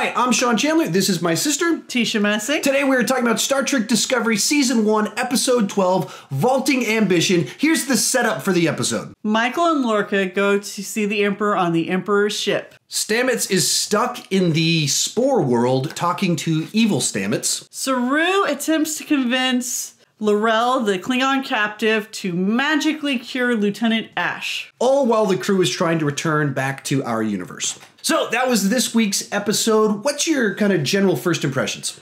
Hi, I'm Sean Chandler. This is my sister, Tisha Messing. Today we're talking about Star Trek Discovery Season 1, Episode 12, Vaulting Ambition. Here's the setup for the episode. Michael and Lorca go to see the Emperor on the Emperor's ship. Stamets is stuck in the Spore world talking to evil Stamets. Saru attempts to convince L'Rell, the Klingon captive, to magically cure Lieutenant Ash. All while the crew is trying to return back to our universe. So that was this week's episode. What's your kind of general first impressions?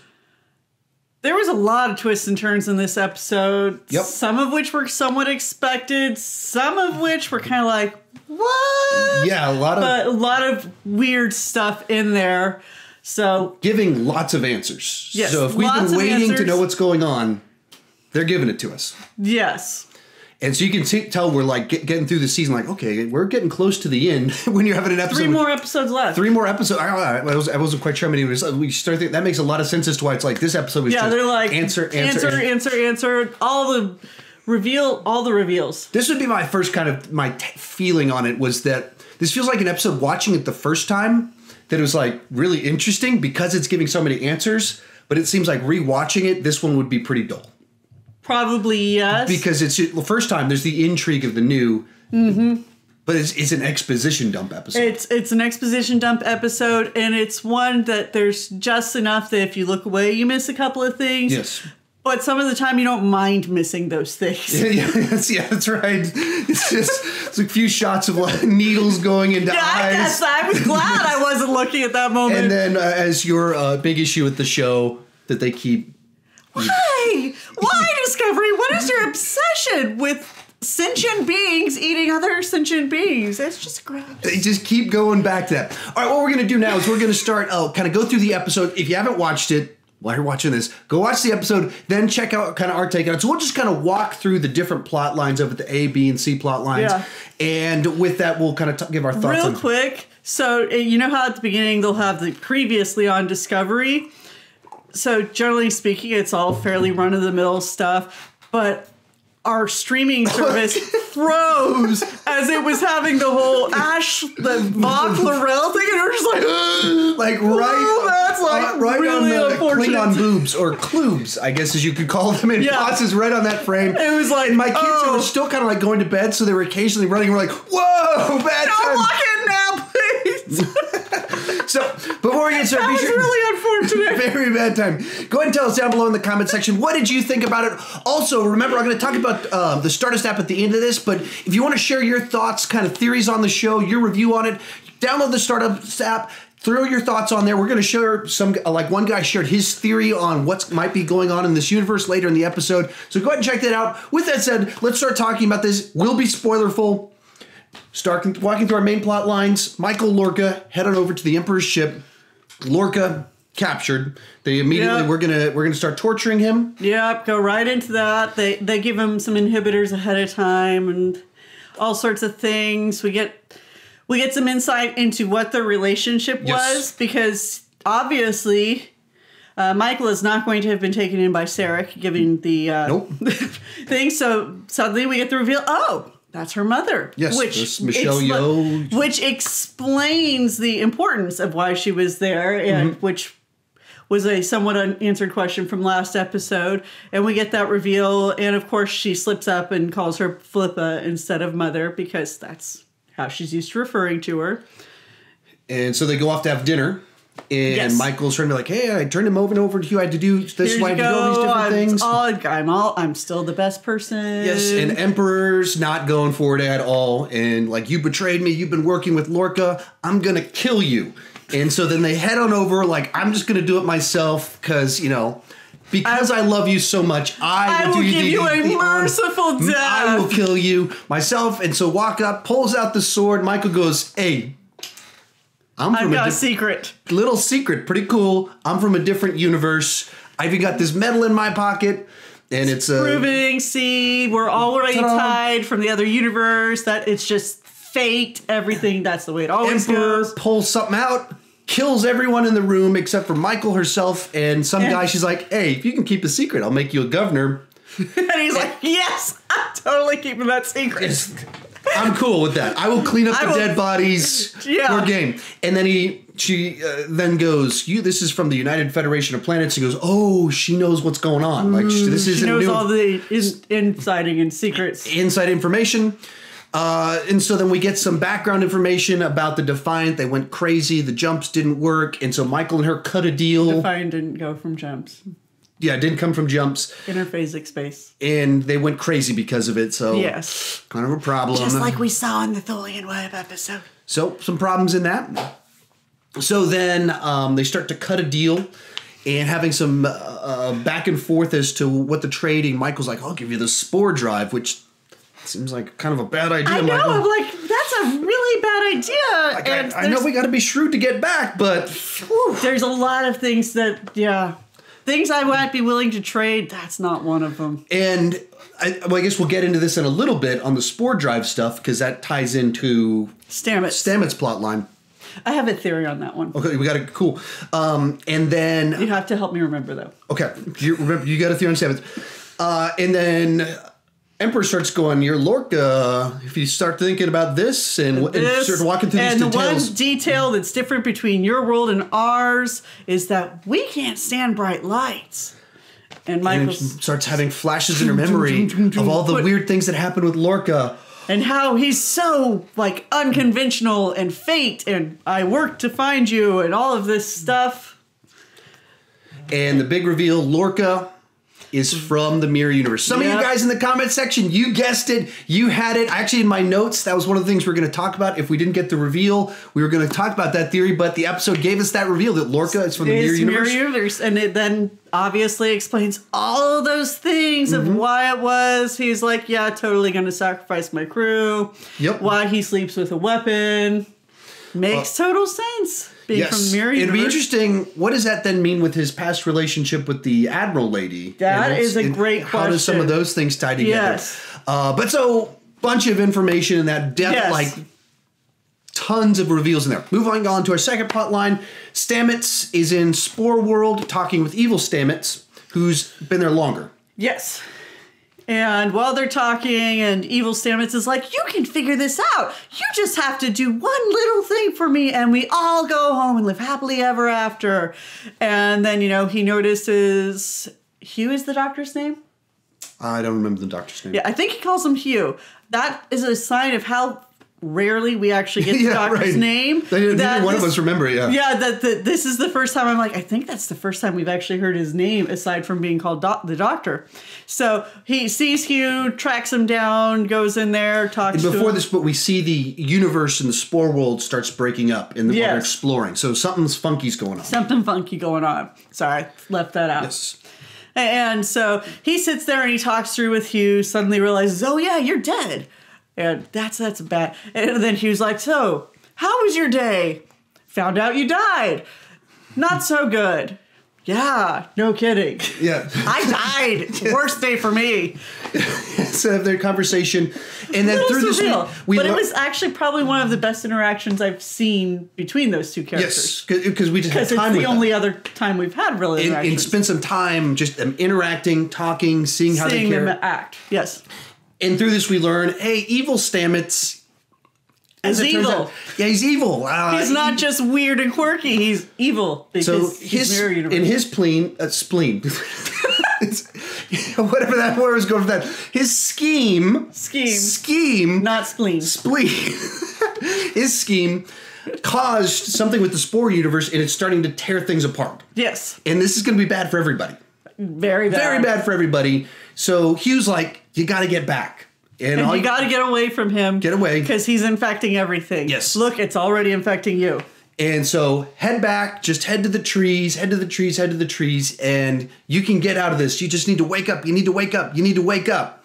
There was a lot of twists and turns in this episode. Yep. Some of which were somewhat expected. Some of which were kind of like, what? Yeah, a lot of weird stuff in there. So giving lots of answers. Yes, so if we've been waiting to know what's going on, they're giving it to us. Yes. And so you can tell we're like getting through the season, like, okay, we're getting close to the end when you're having an episode. 3 more episodes left. 3 more episodes. I wasn't quite sure how many it was. We start thinking, that makes a lot of sense as to why it's like this episode was just they're like answer. All the reveals. This would be my first kind of feeling on it was that this feels like an episode watching it the first time that it was like really interesting because it's giving so many answers. But it seems like rewatching it, this one would be pretty dull. Probably, yes. Because it's the first time there's the intrigue of the new, but it's an exposition dump episode. It's an exposition dump episode, and it's one that there's just enough that if you look away, you miss a couple of things. Yes. But some of the time, you don't mind missing those things. Yeah, that's right. It's a few shots of like needles going into eyes. I was glad I wasn't looking at that moment. And then as your big issue with the show that they keep... Why? Why, Discovery? What is your obsession with sentient beings eating other sentient beings? It's just gross. They just keep going back to that. All right, what we're going to do now is we're going to start, kind of go through the episode. If you haven't watched it, while you're watching this, go watch the episode, then check out kind of our take on it. So we'll just kind of walk through the different plot lines of it, the A, B, and C plot lines. Yeah. And with that, we'll kind of give our thoughts on it. Real quick, so you know how at the beginning they'll have the previously on Discovery? So generally speaking, it's all fairly run-of-the-mill stuff, but our streaming service froze as it was having the whole Ash, the Voq L'Rell thing, and we're just like that's right really on the unfortunate. Klingon boobs, or klubs, I guess as you could call them, and Boss right on that frame. It was like, and my kids were still kind of like going to bed, so they were occasionally running. We're like, whoa, bad time. Don't walk in now, please. So, before we get started, that was really unfortunate. Very bad time. Go ahead and tell us down below in the comment section, what did you think about it? Also, remember, I'm going to talk about the Stardust app at the end of this, but if you want to share your thoughts, kind of theories on the show, your review on it, download the Stardust app, throw your thoughts on there. We're going to share some, like one guy shared his theory on what might be going on in this universe later in the episode. So go ahead and check that out. With that said, let's start talking about this. We'll be spoilerful. Start walking through our main plot lines. Michael, Lorca head on over to the Emperor's ship. Lorca captured. They immediately we're gonna start torturing him. Yep, go right into that. They give him some inhibitors ahead of time and all sorts of things. We get some insight into what their relationship was, because obviously Michael is not going to have been taken in by Sarek, giving the thing. So suddenly we get the reveal. Oh, that's her mother. Yes, which Michelle Yeoh. Which explains the importance of why she was there, and which was a somewhat unanswered question from last episode. And we get that reveal, and of course she slips up and calls her Flippa instead of mother, because that's how she's used to referring to her. And so they go off to have dinner. And Michael's trying to be like, hey, I turned him over to you. I had to do this. Why I had to do all these different things. I'm still the best person. Yes, and Emperor's not going for it at all. And like, you betrayed me. You've been working with Lorca. I'm going to kill you. And so then they head on over like, I'm just going to do it myself because, because I love you so much, I will give you a merciful death. I will kill you myself. And so walk up, pulls out the sword. Michael goes, hey, I've got a secret. Little secret. Pretty cool. I'm from a different universe. I even got this medal in my pocket. And it's proving, we're already tied from the other universe. That it's just fate. Everything. That's the way it always goes. Pulls something out. Kills everyone in the room except for Michael herself and some guy. She's like, hey, if you can keep a secret, I'll make you a governor. And he's like, yes, I'm totally keeping that secret. I'm cool with that. I will clean up the dead bodies. Yeah. We're game. And then he she then goes, this is from the United Federation of Planets. She goes, oh, she knows what's going on. Like, this isn't new. She knows all the insiding and secrets. Inside information. And so then we get some background information about the Defiant. They went crazy. The jumps didn't work. And so Michael and her cut a deal. Defiant didn't go from jumps. Yeah, it didn't come from jumps. Interphasic space. And they went crazy because of it. So yes. Kind of a problem. Just like we saw in the Tholian Web episode. So some problems in that. So then they start to cut a deal and having some back and forth as to what the trading. Michael's like, I'll give you the spore drive, which seems like kind of a bad idea. I know, Michael. I'm like, that's a really bad idea. Like, and I know we got to be shrewd to get back, but there's a lot of things that, things I might be willing to trade. That's not one of them. And I guess we'll get into this in a little bit on the spore drive stuff because that ties into Stamets' plot line. I have a theory on that one. Okay, we got it. Cool. And then you have to help me remember though. Okay, you got a theory on Stamets. And then Emperor starts going, "You're Lorca. If you start thinking about this and start walking through these details." And the one detail that's different between your world and ours is that we can't stand bright lights. And Michael starts having flashes in her memory of all the weird things that happened with Lorca. And how he's so, like, unconventional and fate and I worked to find you and all of this stuff. And the big reveal, Lorca is from the Mirror Universe. Some of you guys in the comment section, you guessed it. You had it. Actually, in my notes, that was one of the things we we're going to talk about. If we didn't get the reveal, we were going to talk about that theory, but the episode gave us that reveal that Lorca is from the Mirror Universe. And it then obviously explains all of those things of why it was. He's like, yeah, totally going to sacrifice my crew. Yep. Why he sleeps with a weapon. Makes total sense. Being from Mirror Universe. It'd be interesting. What does that then mean with his past relationship with the Admiral lady? That is a great question. How does some of those things tie together? Yes. But so, bunch of information in that depth, like tons of reveals in there. Moving on to our second plot line. Stamets is in Spore World talking with evil Stamets, who's been there longer. Yes. And while they're talking, and evil Stamets is like, you can figure this out. You just have to do one little thing for me, and we all go home and live happily ever after. And then, he notices Hugh is the doctor's name? I don't remember the doctor's name. Yeah, I think he calls him Hugh. That is a sign of how rarely we actually get the doctor's name. Neither one of us remember it, Yeah, that this is the first time I'm like, I think that's the first time we've actually heard his name aside from being called the doctor. So he sees Hugh, tracks him down, goes in there, talks to him. Before this, but we see the universe in the Spore World starts breaking up and they're exploring. So something's funky's going on. Something funky going on. Sorry, left that out. Yes. And so he sits there and he talks through with Hugh, suddenly realizes, oh yeah, you're dead. And that's bad. And then Hugh's like, so, how was your day? Found out you died. Not so good. Yeah, no kidding. Yeah. I died. Worst day for me. So have their conversation. And then through this, but it was actually probably one of the best interactions I've seen between those two characters. Yes, because we just had time with them. Because it's the only other time we've had really interactions. And spend some time just interacting, talking, seeing how they care. Seeing them act, yes. And through this we learn, hey, evil Stamets is evil. He's evil. He's not just weird and quirky. He's evil because he's Mirror Universe. In his spleen, whatever that word was going for that. His scheme, not spleen. His scheme caused something with the Spore Universe, and it's starting to tear things apart. Yes, and this is going to be bad for everybody. Very bad. Very bad for everybody. So Hugh's like, you got to get back. And you got to get away from him. Get away. Because he's infecting everything. Yes. Look, it's already infecting you. And so head back, just head to the trees, and you can get out of this. You just need to wake up. You need to wake up.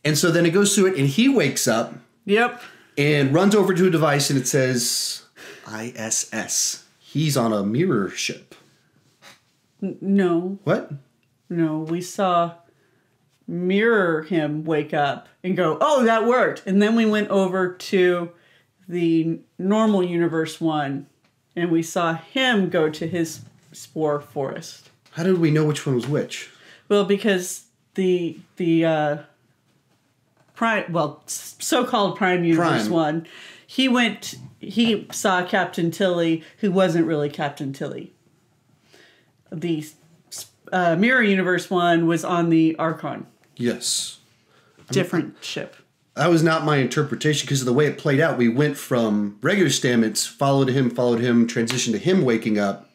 And so then it goes through it, and he wakes up. Yep. And runs over to a device, and it says ISS. He's on a mirror ship. No. What? No, we saw Mirror him wake up and go, oh, that worked. And then we went over to the normal universe one and we saw him go to his spore forest. How did we know which one was which? Well, because the so-called Prime Universe one, he saw Captain Tilly, who wasn't really Captain Tilly. The Mirror Universe one was on the Archon. Yes. Different ship. That was not my interpretation because of the way it played out. We went from regular Stamets, followed him, transitioned to him waking up,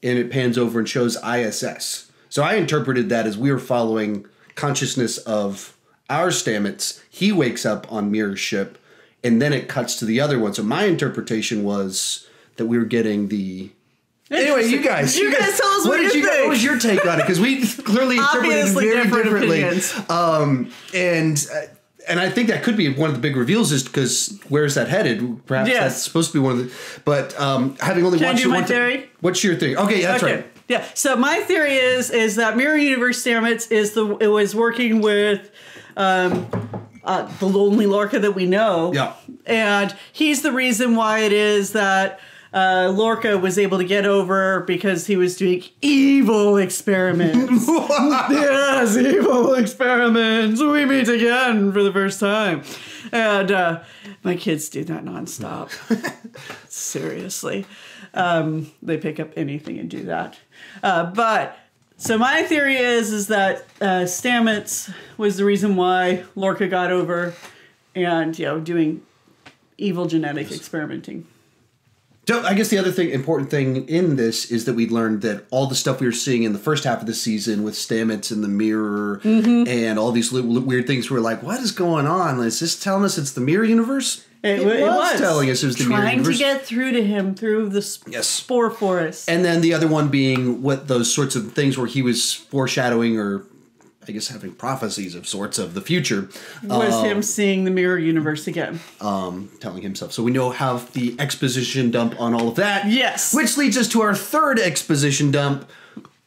and it pans over and shows ISS. So I interpreted that as we were following consciousness of our Stamets. He wakes up on Mirror's ship, and then it cuts to the other one. So my interpretation was that we were getting the... Anyway, you guys tell us what you think. What was your take on it? Because we clearly interpreted it very differently. And I think that could be one of the big reveals, is because where's that headed? Perhaps that's supposed to be one of the... But having only watched it one time... What's your theory? Okay, that's right. Yeah, so my theory is that Mirror Universe Stamets it was working with the lonely Lorca that we know. Yeah. And he's the reason why it is that Lorca was able to get over, because he was doing evil experiments. Yes, evil experiments. We meet again for the first time. And my kids do that nonstop. Seriously. They pick up anything and do that. So my theory is that Stamets was the reason why Lorca got over, and doing evil genetic experimenting. So I guess the other important thing in this is that we learned that all the stuff we were seeing in the first half of the season with Stamets and the mirror and all these weird things, we were like, what is going on? Is this telling us it's the Mirror Universe? It was telling us it was the Mirror Universe. Trying to get through to him through the spore forest. And then the other one being what those sorts of things where he was foreshadowing, or I guess having prophecies of sorts of the future. Was him seeing the Mirror Universe again. Telling himself. So we know how the exposition dump on all of that. Yes. Which leads us to our third exposition dump.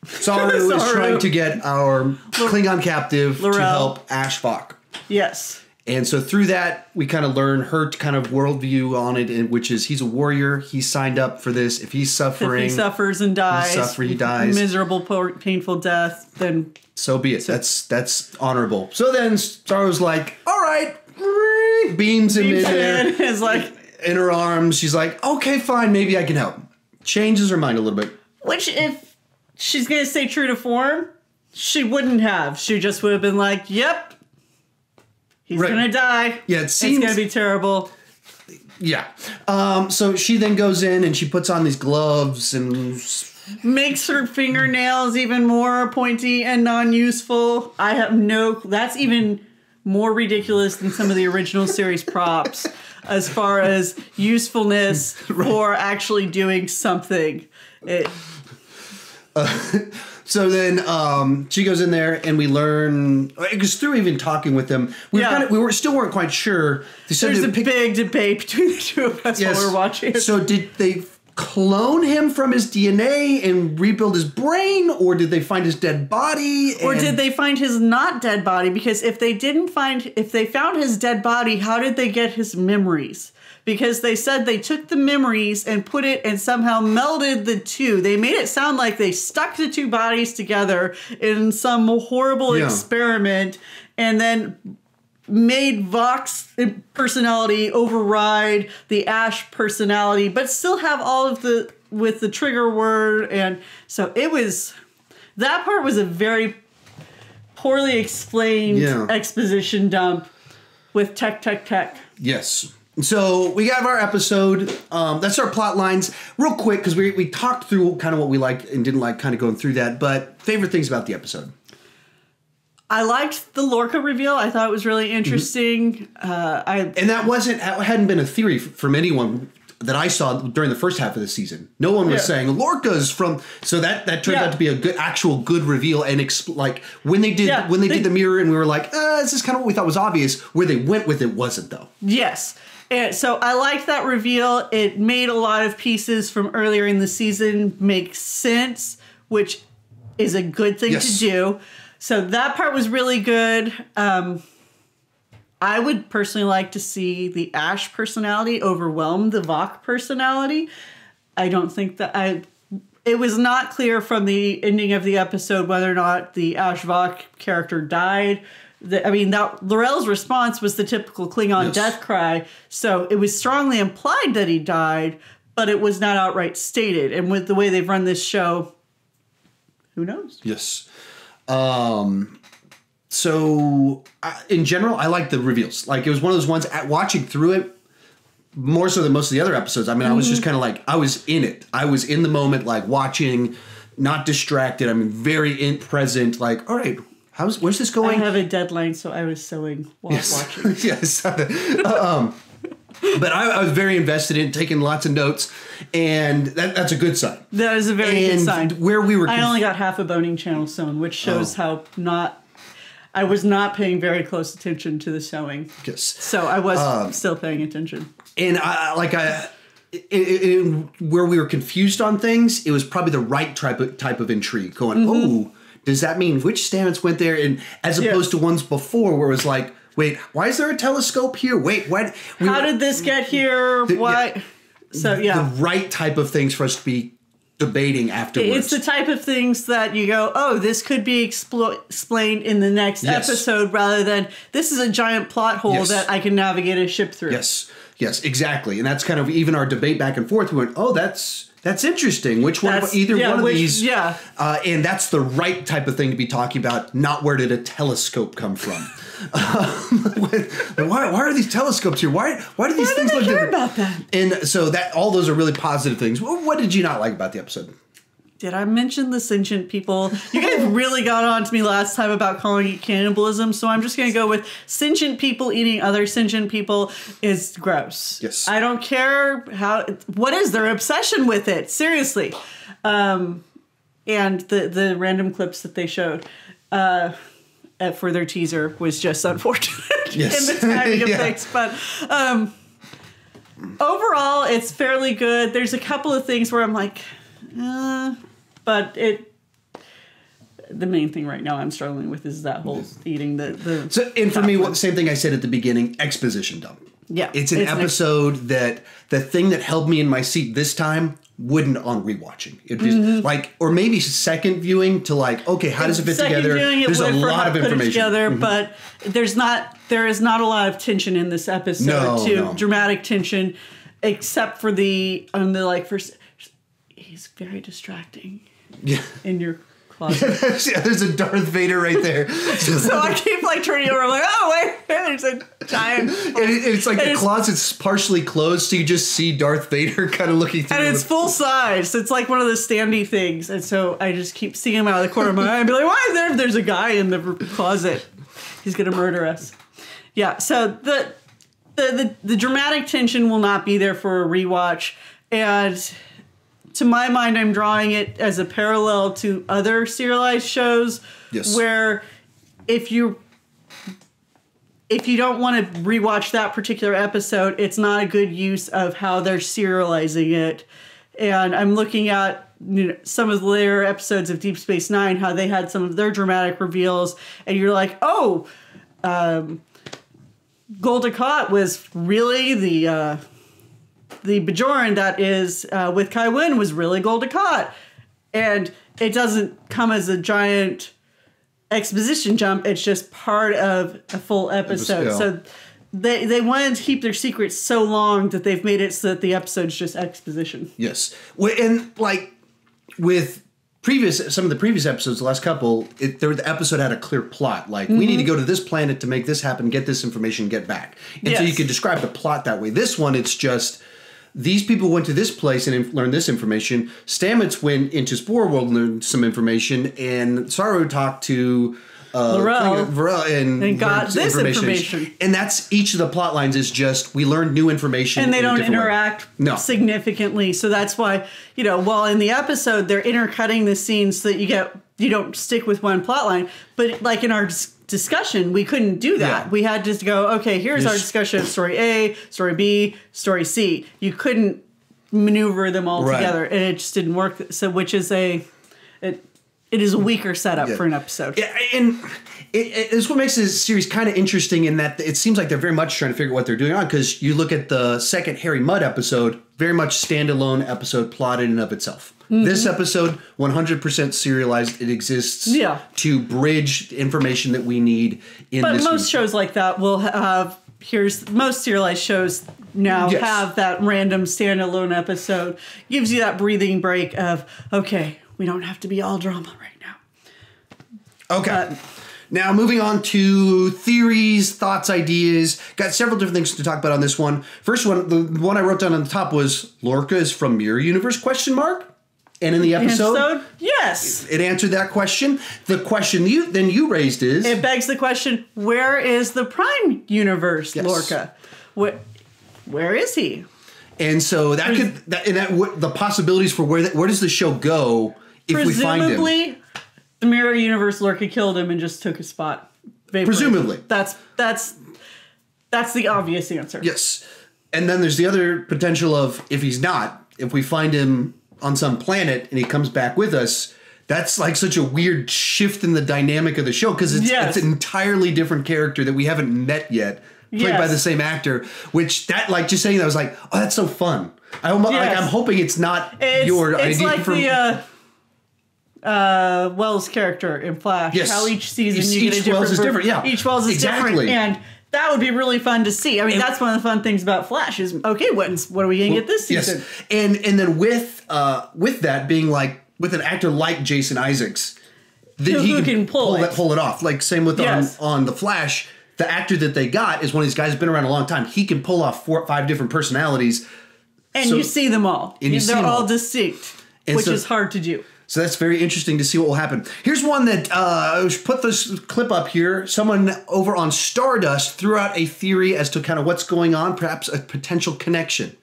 Saru is trying to get our Klingon captive to help Ash Vok. Yes. And so through that, we kind of learn her kind of worldview on it, which is he's a warrior. He's signed up for this. If he's suffering... If he suffers and dies. He dies. Miserable, painful death, then... So be it. That's honorable. So then Saru's like, all right. Beams him in there. Is like... In her arms. She's like, okay, fine. Maybe I can help. Changes her mind a little bit. Which, if she's going to stay true to form, she wouldn't have. She just would have been like, yep. He's going to die. Yeah, it seems... It's going to be terrible. Yeah. So she then goes in and she puts on these gloves and... Makes her fingernails even more pointy and non-useful. I have no... That's even more ridiculous than some of the original series props as far as usefulness for actually doing something. So then she goes in there and we learn, because through even talking with them, we still weren't quite sure. There's a big debate between the two of us while we were watching it. So did they clone him from his DNA and rebuild his brain, or did they find his dead body? Or did they find his not dead body? Because if they found his dead body, how did they get his memories? Because they said they took the memories and put it and somehow melded the two. They made it sound like they stuck the two bodies together in some horrible experiment and then made Vok's personality override the Ash personality, but still have all of with the trigger word. And so that part was a very poorly explained exposition dump with tech. Yes. So we got our episode. That's our plot lines. Real quick, because we talked through kind of what we liked and didn't like, kind of going through that. But favorite things about the episode? I liked the Lorca reveal. I thought it was really interesting. And that hadn't been a theory from anyone that I saw during the first half of the season. No one was saying Lorca's from. So that turned out to be a good reveal. And when they did the mirror, and we were like, this is kind of what we thought was obvious. Where they went with it wasn't, though. Yes. And so I liked that reveal. It made a lot of pieces from earlier in the season make sense, which is a good thing to do. So that part was really good. I would personally like to see the Ash personality overwhelm the Vok personality. I don't think that it was not clear from the ending of the episode whether or not the Ash Vok character died. L'Orel's response was the typical Klingon death cry. So it was strongly implied that he died, but it was not outright stated. And with the way they've run this show, who knows? Yes. So in general, I like the reveals. Like, it was one of those ones watching through it more so than most of the other episodes. I mean, I was just kind of like, I was in it. I was in the moment, like watching, not distracted. I'm very present. Like, all right, where's this going? I have a deadline, so I was sewing while watching. Yes. But I was very invested in taking lots of notes, and that's a good sign. That is a very good sign. Where we were, I only got half a boning channel sewn, which shows how I was not paying very close attention to the sewing. Yes. So I was still paying attention. And where we were confused on things, it was probably the right type of intrigue. Going, oh, does that mean which Stamets went there? And as opposed to ones before where it was like, wait, why is there a telescope here? Wait, what? How did this get here? Why? So, the right type of things for us to be debating afterwards. It's the type of things that you go, oh, this could be explained in the next episode, rather than this is a giant plot hole that I can navigate a ship through. Yes, exactly. And that's kind of even our debate back and forth. We went, oh, that's interesting. Which one? One of these. Yeah. And that's the right type of thing to be talking about. Not where did a telescope come from? Why are these telescopes here? Why do these things look different? About that? And so all those are really positive things. What did you not like about the episode? Did I mention the sentient people? You guys really got on to me last time about calling it cannibalism, so I'm just going to go with sentient people eating other sentient people is gross. Yes. I don't care what is their obsession with it? Seriously. And the random clips that they showed for their teaser was just unfortunate in the timing of things. But overall, it's fairly good. There's a couple of things where I'm like, but the main thing right now I'm struggling with is that whole eating the So, and for me, the same thing I said at the beginning, exposition dump. Yeah. It's an episode that the thing that held me in my seat this time wouldn't on rewatching. It just or maybe second viewing to okay, how does it fit together? There's a lot of information. Together, but there is not a lot of tension in this episode. Dramatic tension, except for first. He's very distracting. Yeah. In your closet. There's a Darth Vader right there. So I keep turning over. I'm like, oh wait, there's a giant. It's like the closet's partially closed, so you just see Darth Vader kind of looking through. And it's full size. It's like one of the standy things, and so I just keep seeing him out of the corner of my eye and be like, why is there? There's a guy in the closet. He's gonna murder us. Yeah. So the dramatic tension will not be there for a rewatch, and to my mind, I'm drawing it as a parallel to other serialized shows where if you don't want to rewatch that particular episode, it's not a good use of how they're serializing it. And I'm looking at some of the later episodes of Deep Space Nine, how they had some of their dramatic reveals, and you're like, oh, Gul Dukat was really the Bajoran that is with Kai Wynn was really Gul Dukat. And it doesn't come as a giant exposition jump. It's just part of a full episode. So they wanted to keep their secrets so long that they've made it so that the episode's just exposition. Yes. And with some of the previous episodes, the last couple, the episode had a clear plot. We need to go to this planet to make this happen, get this information, get back. And so you could describe the plot that way. This one, it's just these people went to this place and learned this information. Stamets went into Spore World and learned some information. And Saru talked to Varel and got this information. And that's each of the plot lines is just we learned new information. And they don't interact significantly. So that's why, while in the episode they're intercutting the scenes so that you don't stick with one plot line. But in our discussion, we couldn't do that. Yeah. We had just to go, okay, here's our discussion of story A, story B, story C. You couldn't maneuver them all together, and it just didn't work. So, which is it it is a weaker setup for an episode. Yeah, and it's what makes this series kind of interesting in that it seems like they're very much trying to figure out what they're doing on, because you look at the second Harry Mudd episode, very much standalone episode plotted in and of itself. Mm-hmm. This episode, 100% serialized. It exists to bridge the information that we need in this. But most shows like that will have, most serialized shows now have that random standalone episode. Gives you that breathing break of, okay, we don't have to be all drama right now. Okay. Now, moving on to theories, thoughts, ideas. Got several different things to talk about on this one. First one, the one I wrote down on the top was, Lorca is from Mirror Universe, ? And in the episode, yes, it answered that question. The question you raised is... It begs the question, where is the Prime Universe Lorca? Where is he? And so the possibilities for where does the show go if we find him? Presumably, the Mirror Universe Lorca killed him and just took his spot. Presumably. That's the obvious answer. Yes. And then there's the other potential of, if we find him on some planet and he comes back with us, that's like such a weird shift in the dynamic of the show, because it's an entirely different character that we haven't met yet, played by the same actor, which just saying that was like, oh, that's so fun. I'm hoping it's not your idea. It's like the Wells character in Flash. Yes. How each season you get a different... Wells is different, yeah. Each Wells is different, and that would be really fun to see. I mean, that's one of the fun things about Flash is, okay, what are we going to get this season? Yes. And then with that being like, with an actor like Jason Isaacs, he can pull it off. Like same with on The Flash, the actor that they got is one of these guys who's been around a long time. He can pull off 4 or 5 different personalities. And you see them all. They're all distinct, which is hard to do. So that's very interesting to see what will happen. Here's one that put this clip up here. Someone over on Stardust threw out a theory as to kind of what's going on, perhaps a potential connection.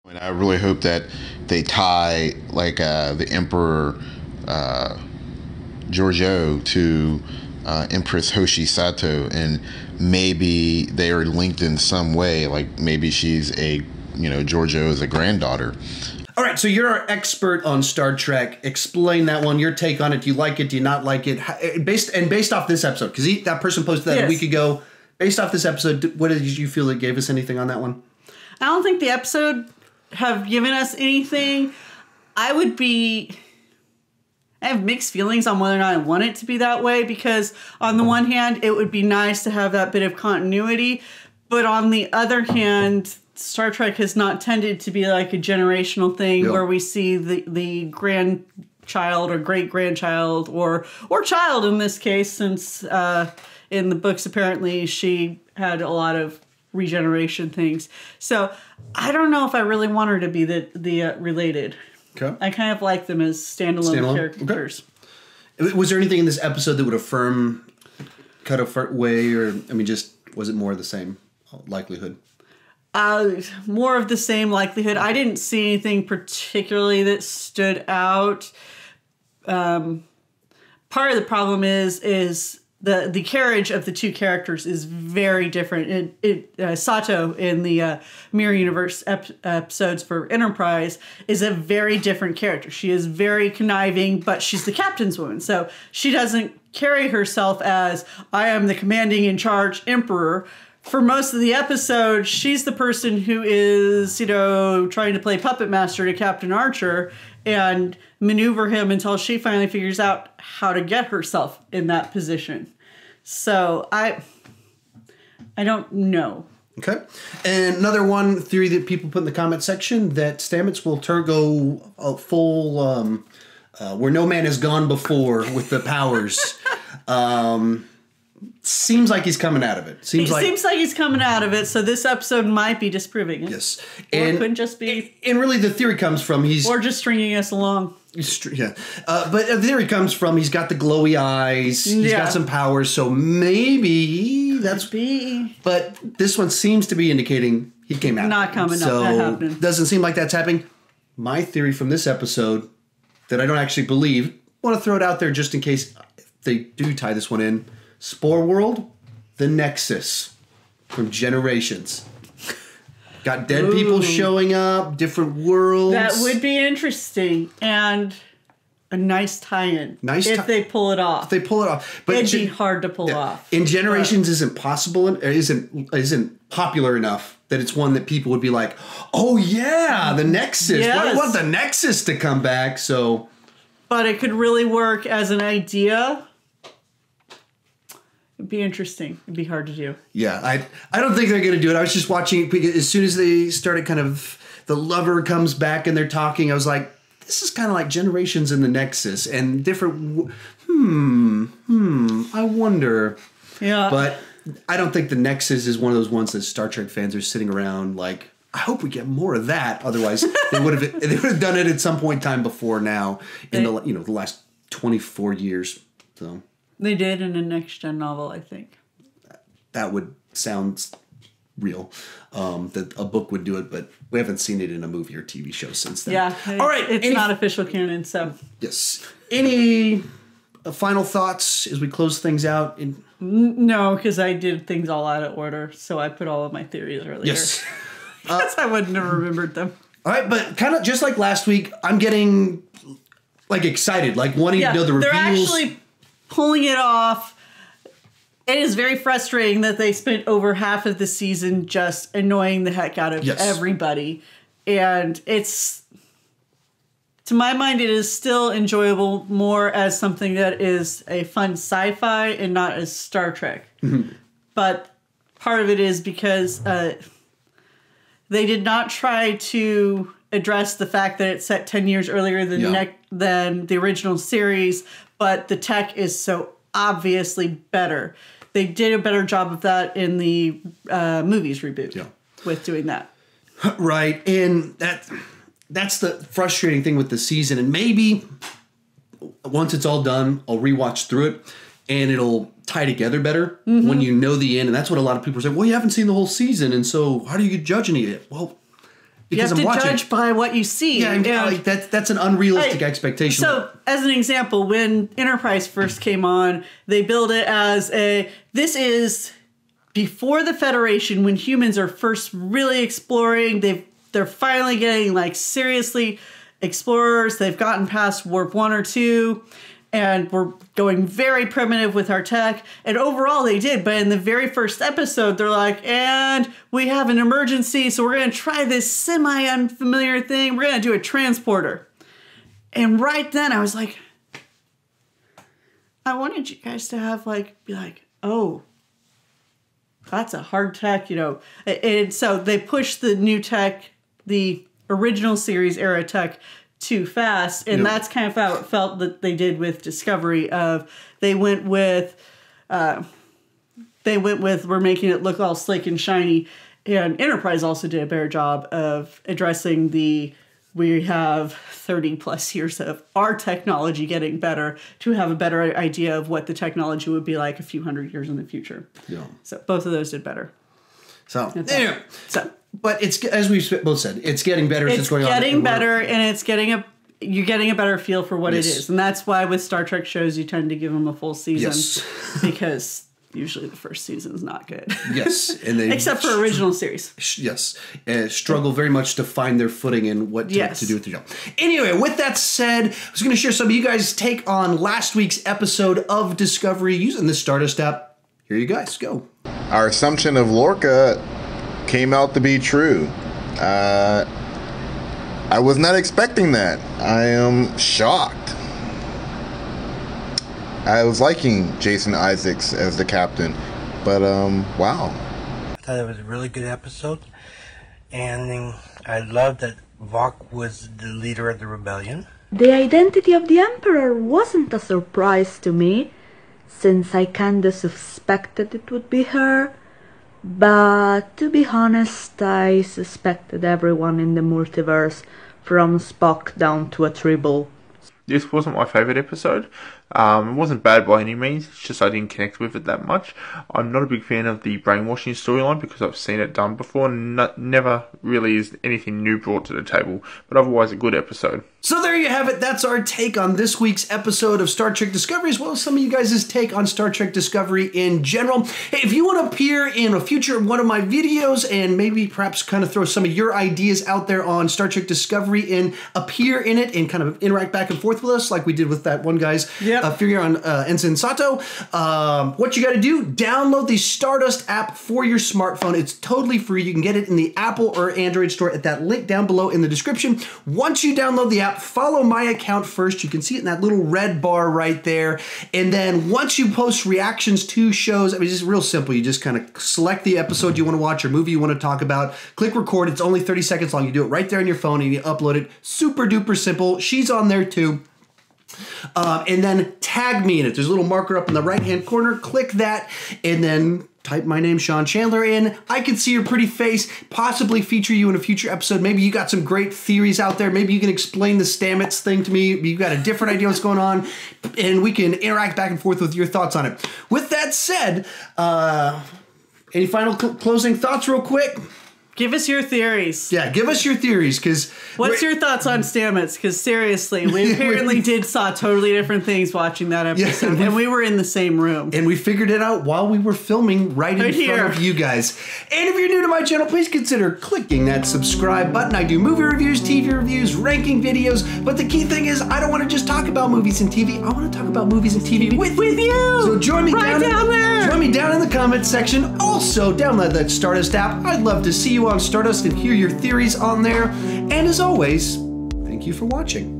And I really hope that they tie like the Emperor Giorgio to Empress Hoshi Sato, and maybe they are linked in some way. Like maybe she's Giorgio is a granddaughter. All right, so you're our expert on Star Trek. Explain that one. Your take on it. Do you like it? Do you not like it? Based off this episode, because that person posted that a week ago. Based off this episode, what did you feel it gave us anything on that one? I don't think the episode have given us anything. I have mixed feelings on whether or not I want it to be that way, because on the one hand, it would be nice to have that bit of continuity, but on the other hand, Star Trek has not tended to be like a generational thing where we see the grandchild or great-grandchild or child in this case, since in the books apparently she had a lot of regeneration things. So I don't know if I really want her to be the related. Okay. I kind of like them as standalone characters. Okay. Was there anything in this episode that would affirm cut a way, or just was it more of the same likelihood? More of the same likelihood. I didn't see anything particularly that stood out. Part of the problem is the carriage of the two characters is very different. Sato in the Mirror Universe episodes for Enterprise is a very different character. She is very conniving, but she's the captain's woman. So she doesn't carry herself as, I am the commanding in charge emperor. For most of the episode, she's the person who is, trying to play puppet master to Captain Archer and maneuver him until she finally figures out how to get herself in that position. So I don't know. Okay. And another one theory that people put in the comment section, that Stamets will go full where no man has gone before with the powers. Seems like he's coming out of it. Seems like he's coming out of it. So this episode might be disproving it. Yes, or it could just be. And really, the theory comes from or just stringing us along. Yeah, but the theory comes from he's got the glowy eyes. He's got some powers. So maybe that's. But this one seems to be indicating he came out. Not coming up. That happening. Doesn't seem like that's happening. My theory from this episode that I don't actually believe. I want to throw it out there just in case they do tie this one in. Spore World, the Nexus from Generations. Got dead people showing up, different worlds. That would be interesting. And a nice tie-in. If they pull it off. If they pull it off. But it'd be hard to pull off. In Generations isn't possible, or isn't popular enough that it's one that people would be like, oh yeah, the Nexus. Yes. I want the Nexus to come back, so. But it could really work as an idea. It'd be interesting. It'd be hard to do. Yeah, I don't think they're going to do it. I was just watching it because as soon as they started kind of, the lover comes back and they're talking, I was like, this is kind of like Generations in the Nexus and different. I wonder. Yeah. But I don't think the Nexus is one of those ones that Star Trek fans are sitting around like, I hope we get more of that. Otherwise, they would have done it at some point in time before now in the last 24 years. So they did in a Next Gen novel, I think. That would sound real. That a book would do it, but we haven't seen it in a movie or TV show since then. Yeah. All right. It's not official canon, so. Yes. Any final thoughts as we close things out? No, because I did things all out of order, so I put all of my theories earlier. Yes. Because I wouldn't have remembered them. All right, but kind of just like last week, I'm getting like excited, like wanting to know the reveals. They're actually pulling it off. It is very frustrating that they spent over half of the season just annoying the heck out of everybody. And it's, to my mind, it is still enjoyable more as something that is a fun sci-fi and not as Star Trek. Mm-hmm. But part of it is because they did not try to address the fact that it's set 10 years earlier than the original series, but the tech is so obviously better. They did a better job of that in the movies reboot with doing that. Right. And that's the frustrating thing with the season. And maybe once it's all done, I'll rewatch through it and it'll tie together better when you know the end. And that's what a lot of people say. Well, you haven't seen the whole season. And so how do you get judging it? Well, because you have to judge by what you see. Yeah, like that's an unrealistic expectation. So, as an example, when Enterprise first came on, they build it as this is before the Federation, when humans are first really exploring. They're finally getting like seriously explorers. They've gotten past warp 1 or 2. And we're going very primitive with our tech. And overall, they did. But in the very first episode, they're like, and we have an emergency, so we're going to try this semi-unfamiliar thing. We're going to do a transporter. And right then, I was like, I wanted you guys to have, be like, oh, that's a hard tech, And so they pushed the new tech, the original series era tech, too fast, and that's kind of how it felt that they did with Discovery. They went with we're making it look all slick and shiny, and Enterprise also did a better job of addressing we have 30 plus years of our technology getting better to have a better idea of what the technology would be like a few hundred years in the future. Yeah. So both of those did better. So anyway, but it's, as we both said, it's getting better. It's going getting better, and you're getting a better feel for what it is, and that's why with Star Trek shows you tend to give them a full season because usually the first season is not good. Yes, and they except for original series. Yes, struggle very much to find their footing in what to do with the show. Anyway, with that said, I was going to share some of you guys' take on last week's episode of Discovery using the Stardust app. Here you guys go. Our assumption of Lorca came out to be true. I was not expecting that. I am shocked. I was liking Jason Isaacs as the captain, but wow. I thought it was a really good episode, and I loved that Vok was the leader of the rebellion. The identity of the Emperor wasn't a surprise to me, since I kinda suspected it would be her. But to be honest, I suspected everyone in the multiverse, from Spock down to a Tribble. This wasn't my favourite episode. It wasn't bad by any means, it's just I didn't connect with it that much. I'm not a big fan of the brainwashing storyline because I've seen it done before and never really is anything new brought to the table, but otherwise a good episode. So there you have it. That's our take on this week's episode of Star Trek Discovery, as well as some of you guys' take on Star Trek Discovery in general. Hey, if you want to appear in a future one of my videos and maybe perhaps kind of throw some of your ideas out there on Star Trek Discovery and appear in it and kind of interact back and forth with us like we did with that one guy's figure on Ensign Sato, what you got to do, download the Stardust app for your smartphone. It's totally free. You can get it in the Apple or Android store at that link down below in the description. Once you download the app, follow my account first. You can see it in that little red bar right there. And then once you post reactions to shows, I mean, it's real simple. You just kind of select the episode you want to watch or movie you want to talk about, click record. It's only 30 seconds long. You do it right there on your phone and you upload it. Super duper simple. She's on there too. And then tag me in it. There's a little marker up in the right-hand corner. Click that and then type my name, Sean Chandler, in. I can see your pretty face, possibly feature you in a future episode. Maybe you got some great theories out there. Maybe you can explain the Stamets thing to me. You got a different idea what's going on, and we can interact back and forth with your thoughts on it. With that said, any final closing thoughts real quick? Give us your theories. Yeah, give us your theories, because... What's your thoughts on Stamets? Because seriously, we apparently saw totally different things watching that episode, and we were in the same room. And we figured it out while we were filming right in front of you guys. And if you're new to my channel, please consider clicking that subscribe button. I do movie reviews, TV reviews, ranking videos, but the key thing is I don't want to just talk about movies and TV. I want to talk about movies and TV with you. So join me down there. Join me down in the comments section. Also, download that Stardust app. I'd love to see you on Stardust and hear your theories on there. And as always, thank you for watching.